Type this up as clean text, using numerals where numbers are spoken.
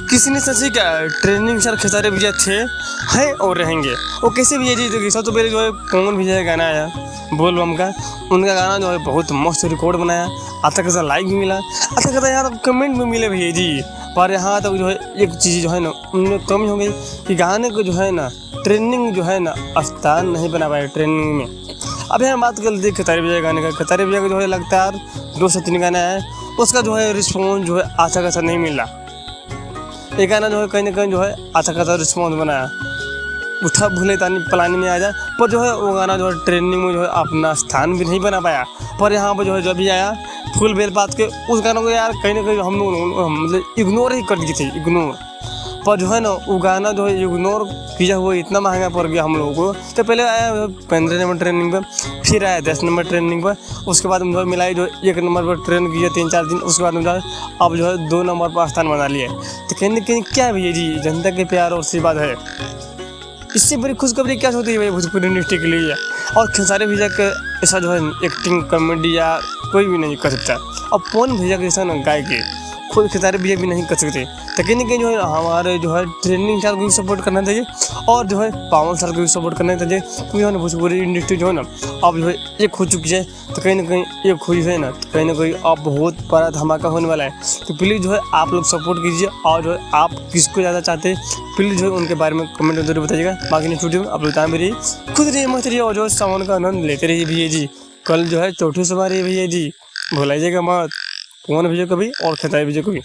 किसी ने सच ही क्या ट्रेंडिंग स्टार खेसारी भैया थे, हैं और रहेंगे। वो कैसे भैया जी, देखिए सबसे पहले जो है पवन भैया का गाना आया बोल बम का, उनका गाना जो है बहुत मस्त रिकॉर्ड बनाया, अच्छा खासा लाइक भी मिला, अच्छा खासा यहाँ तक कमेंट भी मिले भैया जी। पर यहाँ तक जो है एक चीज़ जो है ना उनमें कमी हो गई कि गाने को जो है ना ट्रेंडिंग जो है ना स्थान नहीं बना पाए ट्रेंडिंग में। अब यहाँ बात कर लीजिए खेसारी भैया गाने का, खेसारी भैया का जो है लगातार 2 से 3 गाना है, उसका जो है रिस्पॉन्स जो है अच्छा खासा नहीं मिला। ये गाना जो है कहीं ना कहीं जो है अच्छा खासा रिस्पॉन्स बनाया, उठा भूले तानी पलानी में आ जाए, पर जो है वो गाना जो है ट्रेंडिंग में जो है अपना स्थान भी नहीं बना पाया। पर यहाँ पर जो है जब भी आया फुल बेल बात के उस गाना को यार कहीं ना कहीं हम लोग मतलब इग्नोर ही कर दी थी, इग्नोर। पर जो है ना वो गाना जो है इग्नोर किया हुआ इतना महंगा पड़ गया हम लोगों को। तो पहले आया 15 नंबर ट्रेंडिंग पर, फिर आया 10 नंबर ट्रेंडिंग पर, उसके बाद जो है मिलाई जो 1 नंबर पर ट्रेंड किया 3-4 दिन, उसके बाद जो है अब जो है 2 नंबर पर स्थान बना लिया। तो कहीं ना कहीं क्या भैया जी जनता के प्यार और आशीर्वाद है, इससे बड़ी खुशखबरी क्या होती है भाई भोजपुरी इंडस्ट्री के लिए। और खेसारी भैया के ऐसा जो है एक्टिंग कॉमेडी या कोई भी नहीं कर सकता, और पवन भैया के ऐसा ना गायक खुद खेसारी भैया भी नहीं कर सकते। तो कहीं ना कहीं जो है हमारे जो है ट्रेंडिंग स्टार को भी सपोर्ट करना चाहिए, और जो है पावन स्टार को भी सपोर्ट करना चाहिए, क्योंकि जो है ना भोजपुरी इंडस्ट्री जो है ना अब जो है एक हो चुकी है। तो कहीं ना कहीं एक हुई है ना, तो कहीं ना कहीं अब बहुत बड़ा धमाका होने वाला है। तो प्लीज़ जो है आप लोग सपोर्ट कीजिए, और जो है आप किसको ज़्यादा चाहते हैं प्लीज़ जो है उनके बारे में कमेंट में जरूर बताइएगा। बाकी नेक्स्ट वीडियो में आप लोग टाइम भी रहिए, खुद रहिए, मस्त रहिए, और जो सामान का आनंद लेते रहिए भैया जी। कल जो है चौथी सवारी है भैया जी, भुलाइएगा मत, पवन भैया को भी और खेसारी भैया को भी।